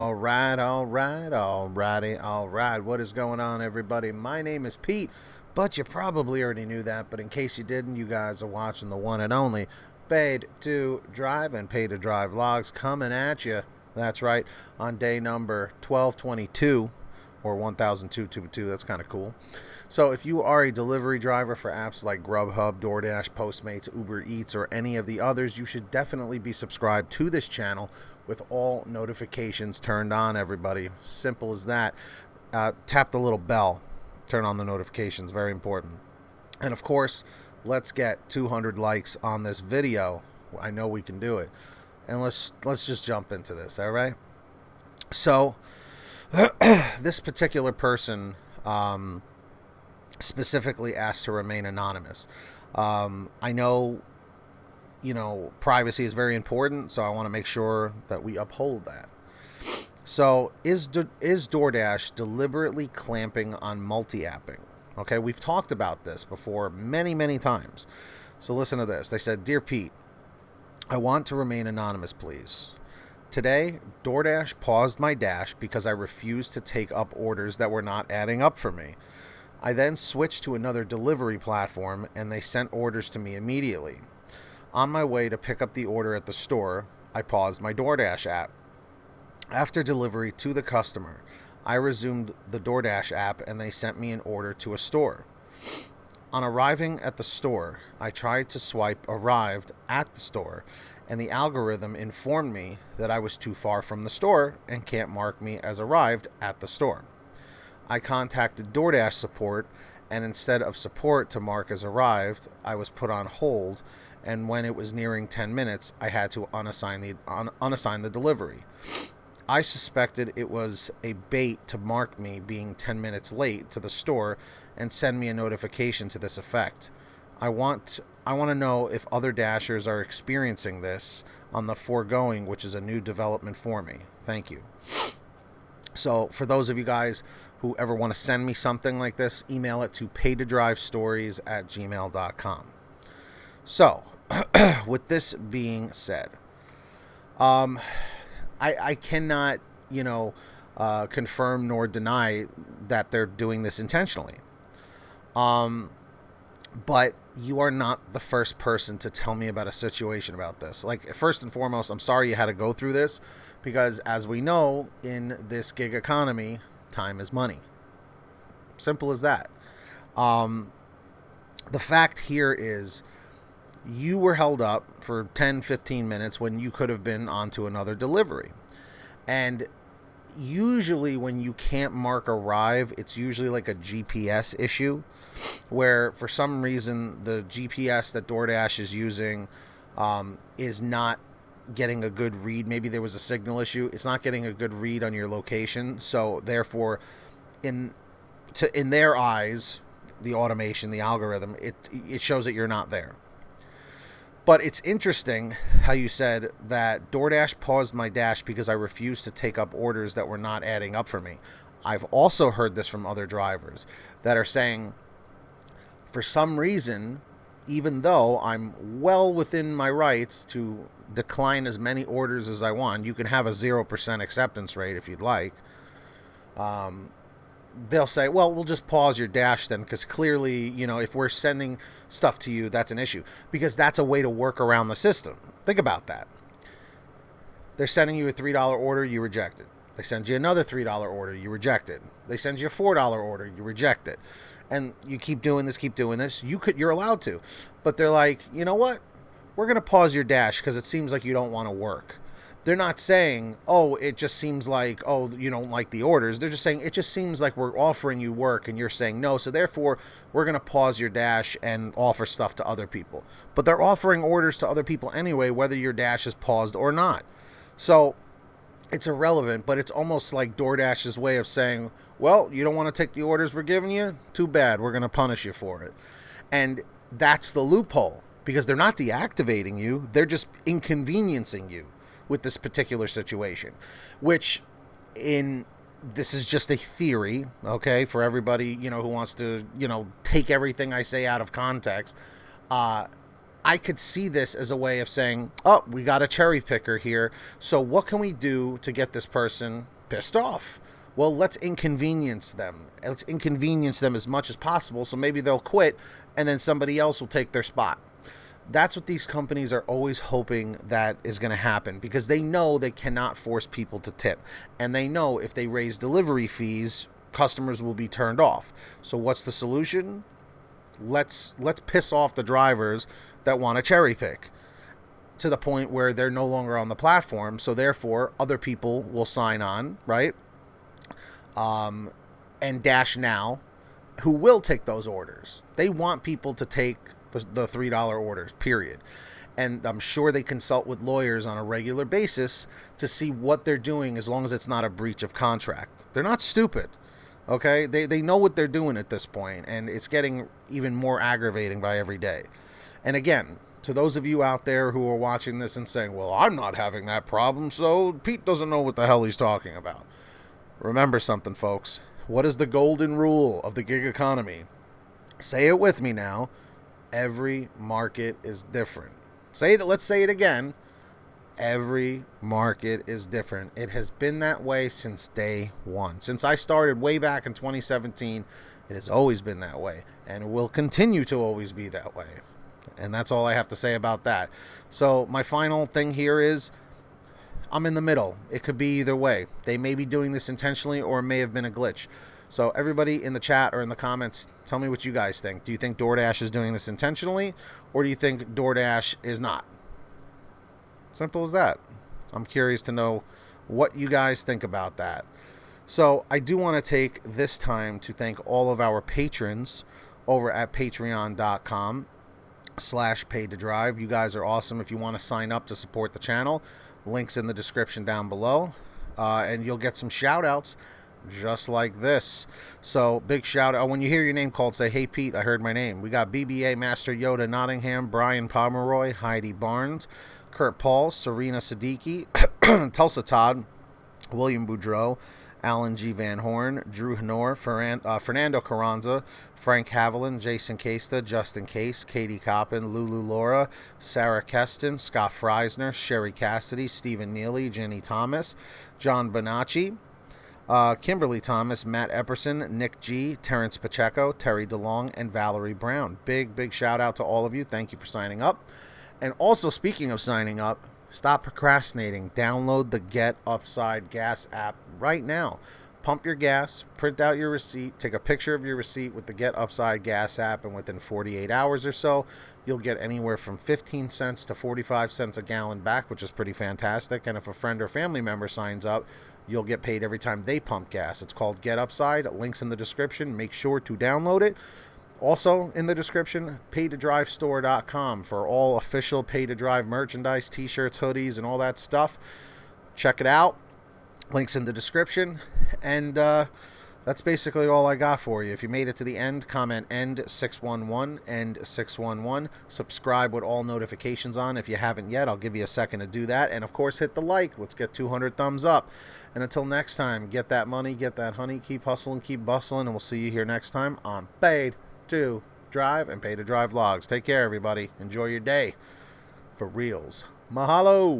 All right. What is going on, everybody? My name is Pete, but you probably already knew that. But in case you didn't, you guys are watching the one and only Paid to Drive and Paid to Drive vlogs coming at you. That's right, on day number 1222 or 100222. That's kind of cool. So if you are a delivery driver for apps like GrubHub, Doordash, Postmates, Uber Eats, or any of the others, you should definitely be subscribed to this channel with all notifications turned on, everybody. Simple as that. Tap the little bell. Turn on the notifications. Very important. And of course, let's get 200 likes on this video. I know we can do it. And let's just jump into this, all right? So, this particular person specifically asked to remain anonymous. I know, privacy is very important, so I want to make sure that we uphold that. So, is DoorDash deliberately clamping on multi-apping? Okay, we've talked about this before many, many times. So listen to this. They said, "Dear Pete, I want to remain anonymous, please. Today, DoorDash paused my dash because I refused to take up orders that were not adding up for me. I then switched to another delivery platform, and they sent orders to me immediately. On my way to pick up the order at the store, I paused my DoorDash app. After delivery to the customer, I resumed the DoorDash app, and they sent me an order to a store. On arriving at the store, I tried to swipe arrived at the store, and the algorithm informed me that I was too far from the store and can't mark me as arrived at the store. I contacted DoorDash support, and instead of support to mark as arrived, I was put on hold, and when it was nearing 10 minutes, I had to unassign the delivery. I suspected it was a bait to mark me being 10 minutes late to the store and send me a notification to this effect. I want to know if other Dashers are experiencing this on the foregoing, which is a new development for me. Thank you." So for those of you guys who ever want to send me something like this, email it to PaidToDriveStories@gmail.com. So, with this being said, I cannot, confirm nor deny that they're doing this intentionally. But you are not the first person to tell me about a situation about this. Like, first and foremost, I'm sorry you had to go through this, because as we know, in this gig economy, time is money. Simple as that. The fact here is you were held up for 10, 15 minutes when you could have been onto another delivery. And usually when you can't mark arrive, it's usually like a GPS issue, where for some reason the GPS that DoorDash is using is not getting a good read. Maybe there was a signal issue. It's not getting a good read on your location. So therefore, in their eyes, the automation, the algorithm, it shows that you're not there. But it's interesting how you said that DoorDash paused my dash because I refused to take up orders that were not adding up for me. I've also heard this from other drivers that are saying, for some reason, even though I'm well within my rights to decline as many orders as I want, you can have a 0% acceptance rate if you'd like. They'll say, well, we'll just pause your dash then, because clearly, if we're sending stuff to you, that's an issue, because that's a way to work around the system. Think about that. They're sending you a $3 order, you reject it. They send you another $3 order, you reject it. They send you a $4 order, you reject it. And you keep doing this. You're allowed to. But they're like, you know what? We're going to pause your dash because it seems like you don't want to work. They're not saying, oh, it just seems like, oh, you don't like the orders. They're just saying, it just seems like we're offering you work and you're saying no. So therefore, we're going to pause your dash and offer stuff to other people. But they're offering orders to other people anyway, whether your dash is paused or not. So it's irrelevant, but it's almost like DoorDash's way of saying, well, you don't want to take the orders we're giving you? Too bad. We're going to punish you for it. And that's the loophole, because they're not deactivating you. They're just inconveniencing you with this particular situation, which this is just a theory, okay, for everybody, who wants to, take everything I say out of context. I could see this as a way of saying, oh, we got a cherry picker here. So what can we do to get this person pissed off? Well, let's inconvenience them. Let's inconvenience them as much as possible so maybe they'll quit and then somebody else will take their spot. That's what these companies are always hoping that is going to happen, because they know they cannot force people to tip. And they know if they raise delivery fees, customers will be turned off. So what's the solution? Let's piss off the drivers that want to cherry pick to the point where they're no longer on the platform. So therefore, other people will sign on, right? And Dash Now, who will take those orders. They want people to take the $3 orders, period. And I'm sure they consult with lawyers on a regular basis to see what they're doing, as long as it's not a breach of contract. They're not stupid. Okay, they know what they're doing at this point, and it's getting even more aggravating by every day. And again, to those of you out there who are watching this and saying, well, I'm not having that problem, so Pete doesn't know what the hell he's talking about. Remember something, folks. What is the golden rule of the gig economy? Say it with me now. Every market is different. Let's say it again. Every market is different. It has been that way since day one. Since I started way back in 2017, it has always been that way, and will continue to always be that way. And that's all I have to say about that. So my final thing here is, I'm in the middle. It could be either way. They may be doing this intentionally, or it may have been a glitch. So everybody in the chat or in the comments, tell me what you guys think. Do you think DoorDash is doing this intentionally, or do you think DoorDash is not? Simple as that. I'm curious to know what you guys think about that. So I do want to take this time to thank all of our patrons over at patreon.com/PaidToDrive. You guys are awesome. If you want to sign up to support the channel, links in the description down below. And you'll get some shout outs just like this. So big shout out. When you hear your name called, say, hey Pete, I heard my name. We got BBA Master Yoda Nottingham, Brian Pomeroy, Heidi Barnes, Kurt Paul, Serena Siddiqui, Tulsa Todd, William Boudreau, Alan G. Van Horn, Drew Honor, Fernando Carranza, Frank Haviland, Jason Casta, Justin Case, Katie Coppin, Lulu Laura, Sarah Keston, Scott Freisner, Sherry Cassidy, Stephen Neely, Jenny Thomas, John Bonacci, Kimberly Thomas, Matt Epperson, Nick G, Terrence Pacheco, Terry DeLong, and Valerie Brown. Big shout out to all of you. Thank you for signing up. And also, speaking of signing up, stop procrastinating. Download the Get Upside Gas app right now. Pump your gas, print out your receipt, take a picture of your receipt with the Get Upside Gas app, and within 48 hours or so, you'll get anywhere from 15 cents to 45 cents a gallon back, which is pretty fantastic. And if a friend or family member signs up, you'll get paid every time they pump gas. It's called Get Upside. Links in the description. Make sure to download it. Also in the description, PaidToDriveStore.com for all official Pay to Drive merchandise, t-shirts, hoodies, and all that stuff. Check it out. Links in the description. And that's basically all I got for you. If you made it to the end, comment end 611, end 611. Subscribe with all notifications on. If you haven't yet, I'll give you a second to do that. And of course, hit the like. Let's get 200 thumbs up. And until next time, get that money, get that honey, keep hustling, keep bustling, and we'll see you here next time on Paid to Drive and Pay to Drive Vlogs. Take care, everybody. Enjoy your day. For reals. Mahalo.